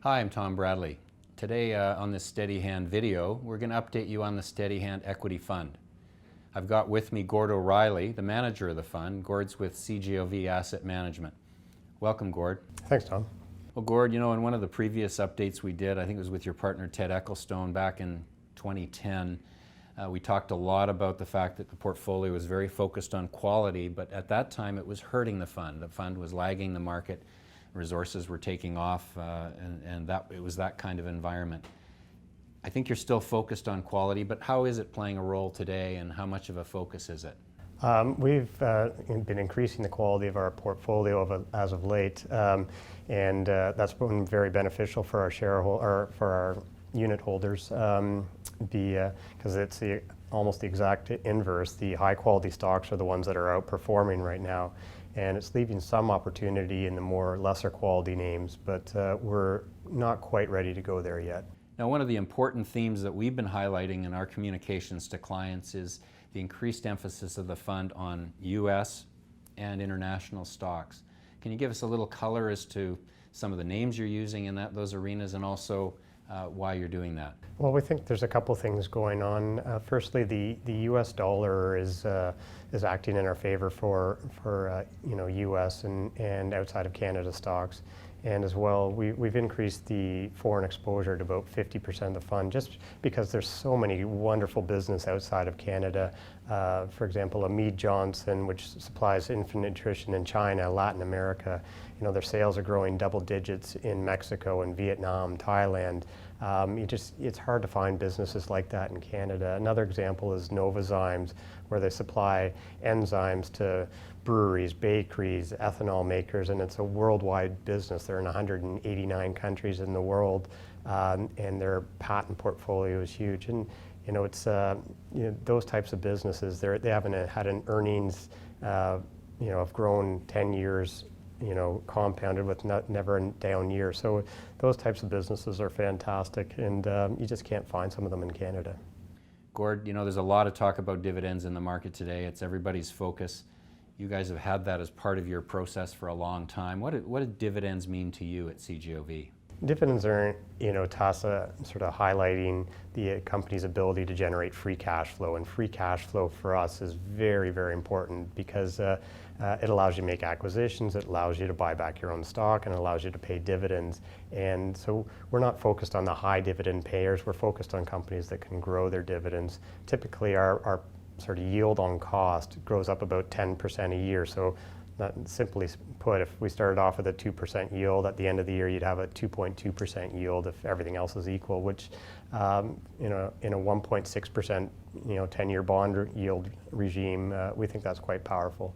Hi, I'm Tom Bradley. Today on this Steadyhand video, we're going to update you on the Steadyhand Equity Fund. I've got with me Gord O'Reilly, the manager of the fund. Gord's with CGOV Asset Management. Welcome, Gord. Thanks, Tom. Well, Gord, you know, in one of the previous updates we did, I think it was with your partner Ted Ecclestone back in 2010, we talked a lot about the fact that the portfolio was very focused on quality, but at that time it was hurting the fund. The fund was lagging the market. Resources were taking off, and that it was that kind of environment. I think you're still focused on quality, but how is it playing a role today, and how much of a focus is it? We've been increasing the quality of our portfolio as of late, and that's been very beneficial for our for our unit holders, because it's almost the exact inverse. The high quality stocks are the ones that are outperforming right now. And it's leaving some opportunity in the more lesser quality names, but we're not quite ready to go there yet. Now, one of the important themes that we've been highlighting in our communications to clients is the increased emphasis of the fund on U.S. and international stocks. Can you give us a little color as to some of the names you're using in those arenas, and also why you're doing that? Well, we think there's a couple things going on. Firstly, the U.S. dollar is acting in our favor for U.S. and outside of Canada stocks, and as well we've increased the foreign exposure to about 50% of the fund, just because there's so many wonderful business outside of Canada. For example, Mead Johnson, which supplies infant nutrition in China, Latin America. You know, their sales are growing double digits in Mexico and Vietnam, Thailand. It's hard to find businesses like that in Canada. Another example is Novozymes, where they supply enzymes to breweries, bakeries, ethanol makers, and it's a worldwide business. They're in 189 countries in the world, and their patent portfolio is huge. And it's those types of businesses. They haven't had an earnings, have grown 10 years. Compounded with never a down year. So those types of businesses are fantastic, and you just can't find some of them in Canada. Gord, there's a lot of talk about dividends in the market today. It's everybody's focus. You guys have had that as part of your process for a long time. What do dividends mean to you at CGOV? Dividends are, TASA sort of highlighting the company's ability to generate free cash flow, and free cash flow for us is very, very important because it allows you to make acquisitions, it allows you to buy back your own stock, and it allows you to pay dividends. And so we're not focused on the high dividend payers, we're focused on companies that can grow their dividends. Typically our sort of yield on cost grows up about 10% a year. So that, simply put, if we started off with a 2% yield, at the end of the year you'd have a 2.2% yield if everything else is equal, which in a 1.6% 10-year bond yield regime, we think that's quite powerful.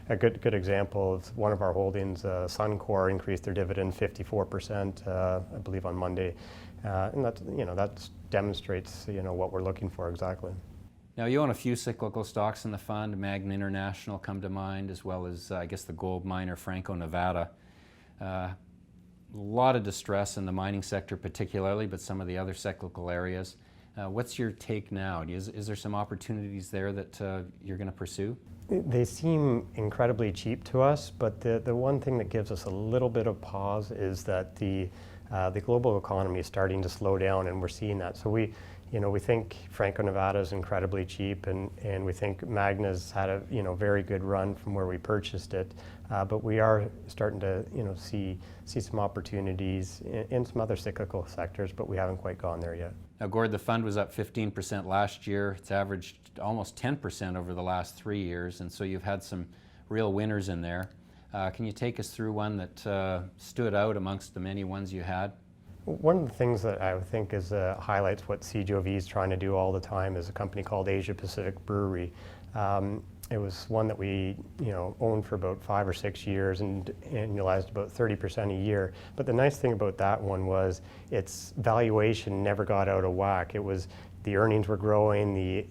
A good example is one of our holdings, Suncor, increased their dividend 54%, I believe, on Monday, and that demonstrates what we're looking for exactly. Now, you own a few cyclical stocks in the fund. Magna International come to mind, as well as, I guess, the gold miner Franco-Nevada. A lot of distress in the mining sector particularly, but some of the other cyclical areas. What's your take now? Is there some opportunities there that you're going to pursue? They seem incredibly cheap to us, but the one thing that gives us a little bit of pause is that the global economy is starting to slow down, and we're seeing that. So we think Franco-Nevada is incredibly cheap, and we think Magna's had a very good run from where we purchased it. But we are starting to see some opportunities in some other cyclical sectors, but we haven't quite gone there yet. Now, Gord, the fund was up 15% last year. It's averaged almost 10% over the last 3 years, and so you've had some real winners in there. Can you take us through one that stood out amongst the many ones you had? One of the things that I think highlights what CGOV is trying to do all the time is a company called Asia Pacific Brewery. It was one that we owned for about 5 or 6 years and annualized about 30% a year. But the nice thing about that one was its valuation never got out of whack. It was the earnings were growing, the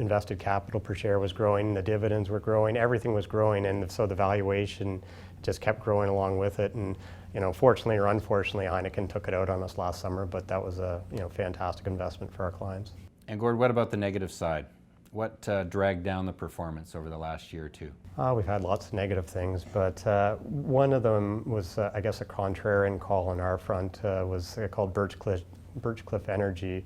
invested capital per share was growing, the dividends were growing, everything was growing, and so the valuation just kept growing along with it. And fortunately or unfortunately, Heineken took it out on us last summer, but that was a fantastic investment for our clients. And Gord, what about the negative side? What dragged down the performance over the last year or two? We've had lots of negative things, but one of them was, I guess, a contrarian call on our front was called Birchcliff Energy.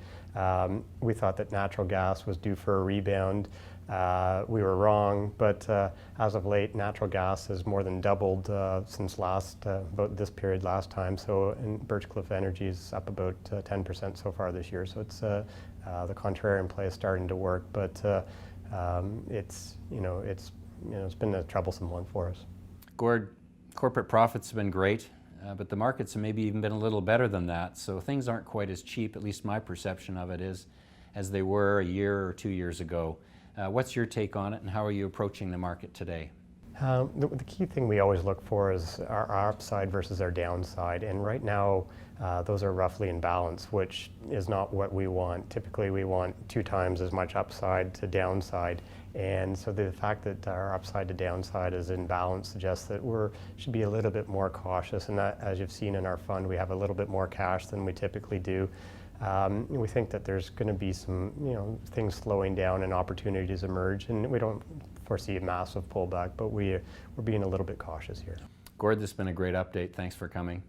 We thought that natural gas was due for a rebound. We were wrong, but as of late, natural gas has more than doubled since about this period last time. So Birchcliff Energy is up about 10% so far this year. So it's the contrarian play is starting to work, but it's been a troublesome one for us. Gord, corporate profits have been great, but the markets have maybe even been a little better than that. So things aren't quite as cheap, at least my perception of it is, as they were a year or 2 years ago. What's your take on it, and how are you approaching the market today? The key thing we always look for is our upside versus our downside, and right now those are roughly in balance, which is not what we want. Typically we want 2 times as much upside to downside, and so the fact that our upside to downside is in balance suggests that we should be a little bit more cautious, and that, as you've seen in our fund, we have a little bit more cash than we typically do. We think that there's going to be some things slowing down and opportunities emerge, and we don't foresee a massive pullback, but we're being a little bit cautious here. Gord, this has been a great update. Thanks for coming.